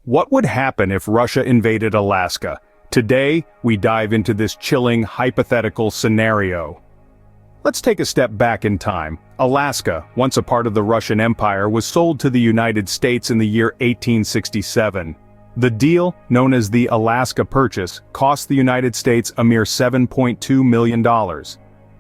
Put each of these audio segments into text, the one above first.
What would happen if Russia invaded Alaska? Today, we dive into this chilling, hypothetical scenario. Let's take a step back in time. Alaska, once a part of the Russian Empire, was sold to the United States in the year 1867. The deal, known as the Alaska Purchase, cost the United States a mere $7.2 million.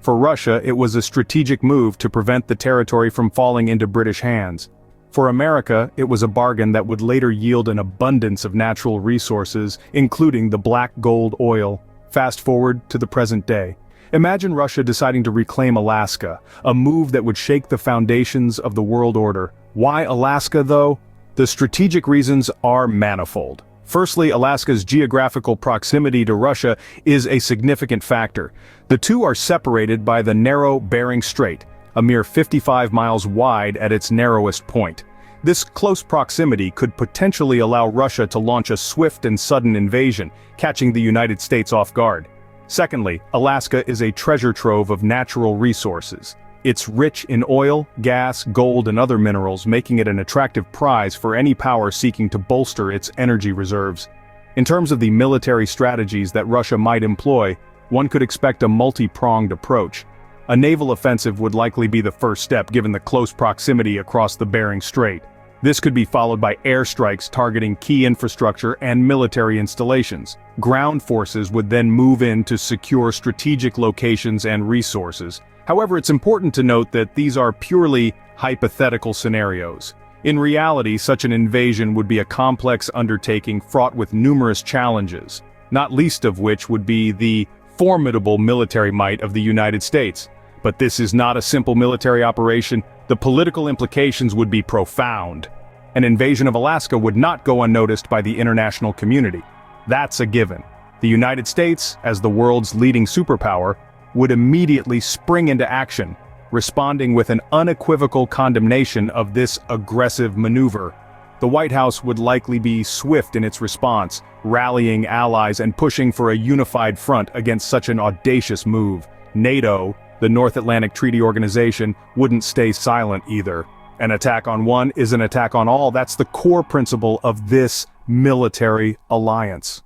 For Russia, it was a strategic move to prevent the territory from falling into British hands. For America, it was a bargain that would later yield an abundance of natural resources, including the black gold oil. Fast forward to the present day. Imagine Russia deciding to reclaim Alaska, a move that would shake the foundations of the world order. Why Alaska, though? The strategic reasons are manifold. Firstly, Alaska's geographical proximity to Russia is a significant factor. The two are separated by the narrow Bering Strait, a mere 55 miles wide at its narrowest point. This close proximity could potentially allow Russia to launch a swift and sudden invasion, catching the United States off guard. Secondly, Alaska is a treasure trove of natural resources. It's rich in oil, gas, gold, and other minerals, making it an attractive prize for any power seeking to bolster its energy reserves. In terms of the military strategies that Russia might employ, one could expect a multi-pronged approach. A naval offensive would likely be the first step given the close proximity across the Bering Strait. This could be followed by airstrikes targeting key infrastructure and military installations. Ground forces would then move in to secure strategic locations and resources. However, it's important to note that these are purely hypothetical scenarios. In reality, such an invasion would be a complex undertaking fraught with numerous challenges, not least of which would be the formidable military might of the United States. But this is not a simple military operation. The political implications would be profound. An invasion of Alaska would not go unnoticed by the international community. That's a given. The United States, as the world's leading superpower, would immediately spring into action, responding with an unequivocal condemnation of this aggressive maneuver. The White House would likely be swift in its response, rallying allies and pushing for a unified front against such an audacious move. NATO, the North Atlantic Treaty Organization, wouldn't stay silent either. An attack on one is an attack on all. That's the core principle of this military alliance.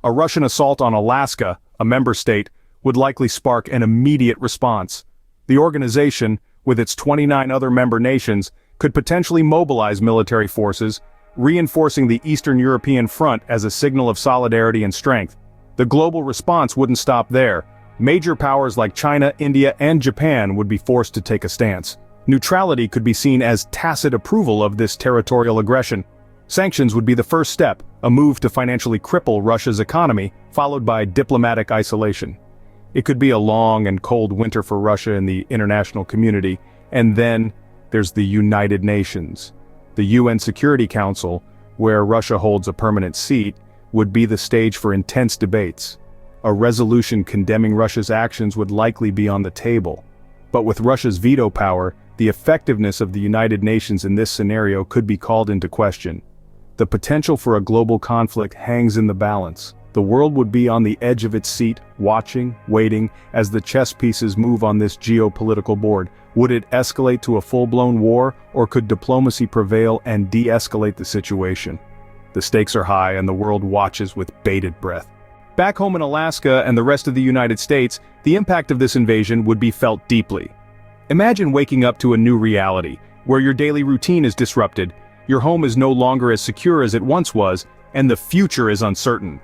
A Russian assault on Alaska, a member state, would likely spark an immediate response. The organization, with its 29 other member nations, could potentially mobilize military forces, reinforcing the Eastern European front as a signal of solidarity and strength. The global response wouldn't stop there. Major powers like China, India, and Japan would be forced to take a stance. Neutrality could be seen as tacit approval of this territorial aggression. Sanctions would be the first step, a move to financially cripple Russia's economy, followed by diplomatic isolation. It could be a long and cold winter for Russia and the international community, and then there's the United Nations. The UN Security Council, where Russia holds a permanent seat, would be the stage for intense debates. A resolution condemning Russia's actions would likely be on the table. But with Russia's veto power, the effectiveness of the United Nations in this scenario could be called into question. The potential for a global conflict hangs in the balance. The world would be on the edge of its seat, watching, waiting, as the chess pieces move on this geopolitical board. Would it escalate to a full-blown war, or could diplomacy prevail and de-escalate the situation? The stakes are high and the world watches with bated breath. Back home in Alaska and the rest of the United States, the impact of this invasion would be felt deeply. Imagine waking up to a new reality, where your daily routine is disrupted, your home is no longer as secure as it once was, and the future is uncertain.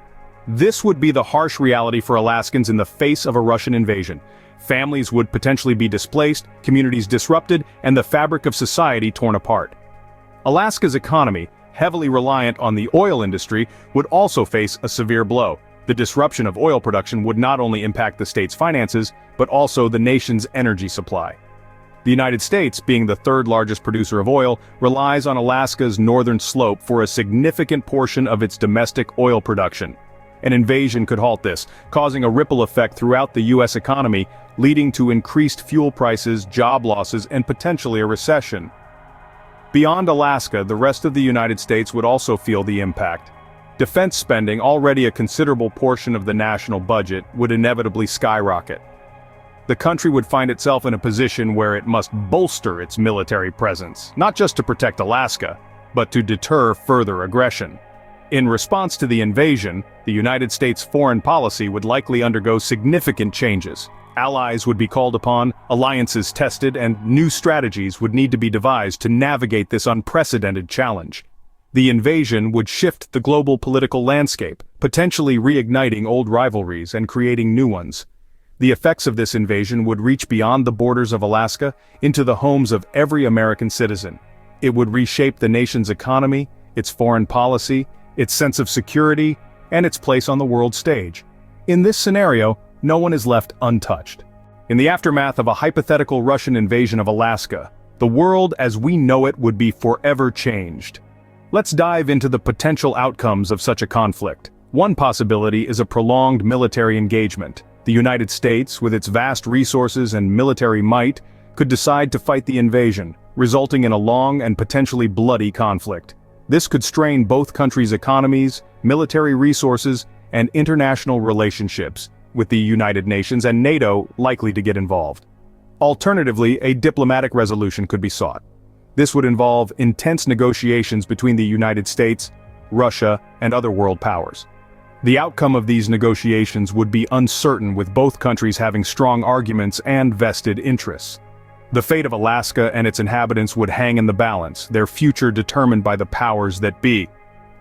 This would be the harsh reality for Alaskans in the face of a Russian invasion. Families would potentially be displaced, communities disrupted, and the fabric of society torn apart. Alaska's economy, heavily reliant on the oil industry, would also face a severe blow. The disruption of oil production would not only impact the state's finances, but also the nation's energy supply. The United States, being the third largest producer of oil, relies on Alaska's northern slope for a significant portion of its domestic oil production. An invasion could halt this, causing a ripple effect throughout the U.S. economy, leading to increased fuel prices, job losses, and potentially a recession. Beyond Alaska, the rest of the United States would also feel the impact. Defense spending, already a considerable portion of the national budget, would inevitably skyrocket. The country would find itself in a position where it must bolster its military presence, not just to protect Alaska, but to deter further aggression. In response to the invasion, the United States foreign policy would likely undergo significant changes. Allies would be called upon, alliances tested, and new strategies would need to be devised to navigate this unprecedented challenge. The invasion would shift the global political landscape, potentially reigniting old rivalries and creating new ones. The effects of this invasion would reach beyond the borders of Alaska into the homes of every American citizen. It would reshape the nation's economy, its foreign policy, its sense of security, and its place on the world stage. In this scenario, no one is left untouched. In the aftermath of a hypothetical Russian invasion of Alaska, the world as we know it would be forever changed. Let's dive into the potential outcomes of such a conflict. One possibility is a prolonged military engagement. The United States, with its vast resources and military might, could decide to fight the invasion, resulting in a long and potentially bloody conflict. This could strain both countries' economies, military resources, and international relationships, with the United Nations and NATO likely to get involved. Alternatively, a diplomatic resolution could be sought. This would involve intense negotiations between the United States, Russia, and other world powers. The outcome of these negotiations would be uncertain, with both countries having strong arguments and vested interests. The fate of Alaska and its inhabitants would hang in the balance, their future determined by the powers that be.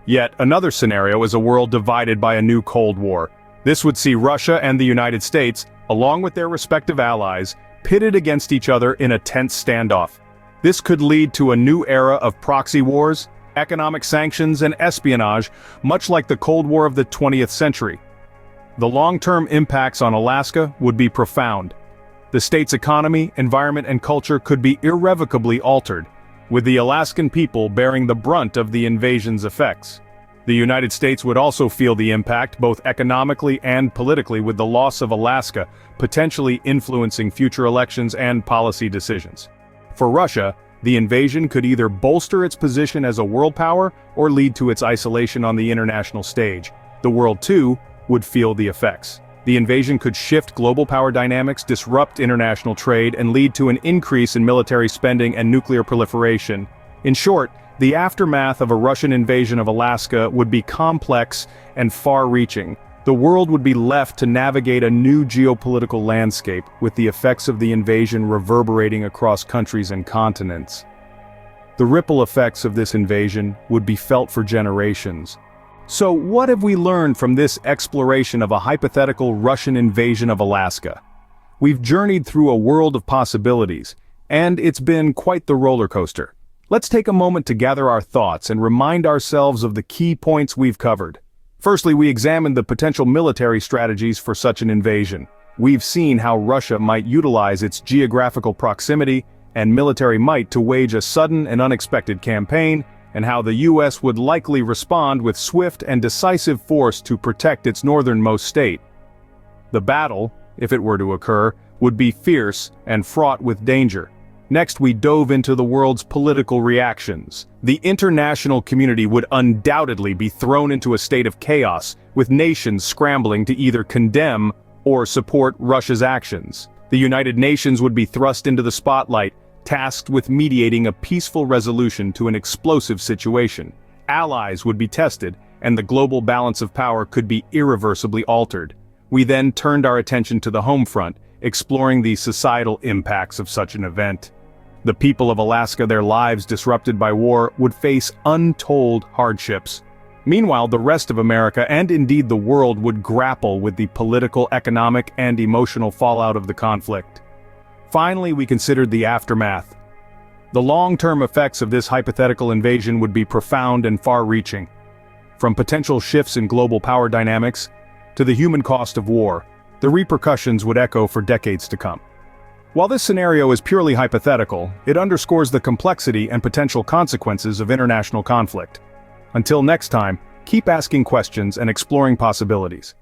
Yet another scenario is a world divided by a new Cold War. This would see Russia and the United States, along with their respective allies, pitted against each other in a tense standoff. This could lead to a new era of proxy wars, economic sanctions, and espionage, much like the Cold War of the 20th century. The long-term impacts on Alaska would be profound. The state's economy, environment, and culture could be irrevocably altered, with the Alaskan people bearing the brunt of the invasion's effects. The United States would also feel the impact both economically and politically, with the loss of Alaska potentially influencing future elections and policy decisions. For Russia, the invasion could either bolster its position as a world power or lead to its isolation on the international stage. The world, too, would feel the effects. The invasion could shift global power dynamics, disrupt international trade, and lead to an increase in military spending and nuclear proliferation. In short, the aftermath of a Russian invasion of Alaska would be complex and far-reaching. The world would be left to navigate a new geopolitical landscape, with the effects of the invasion reverberating across countries and continents. The ripple effects of this invasion would be felt for generations. So what have we learned from this exploration of a hypothetical Russian invasion of Alaska? We've journeyed through a world of possibilities, and it's been quite the roller coaster. Let's take a moment to gather our thoughts and remind ourselves of the key points we've covered. Firstly, we examined the potential military strategies for such an invasion. We've seen how Russia might utilize its geographical proximity and military might to wage a sudden and unexpected campaign, and how the US would likely respond with swift and decisive force to protect its northernmost state. The battle, if it were to occur, would be fierce and fraught with danger. Next, we dove into the world's political reactions. The international community would undoubtedly be thrown into a state of chaos, with nations scrambling to either condemn or support Russia's actions. The United Nations would be thrust into the spotlight, tasked with mediating a peaceful resolution to an explosive situation. Allies would be tested, and the global balance of power could be irreversibly altered. We then turned our attention to the home front, exploring the societal impacts of such an event. The people of Alaska, their lives disrupted by war, would face untold hardships. Meanwhile, the rest of America, and indeed the world, would grapple with the political, economic, and emotional fallout of the conflict. Finally, we considered the aftermath. The long-term effects of this hypothetical invasion would be profound and far-reaching. From potential shifts in global power dynamics to the human cost of war, the repercussions would echo for decades to come. While this scenario is purely hypothetical, it underscores the complexity and potential consequences of international conflict. Until next time, keep asking questions and exploring possibilities.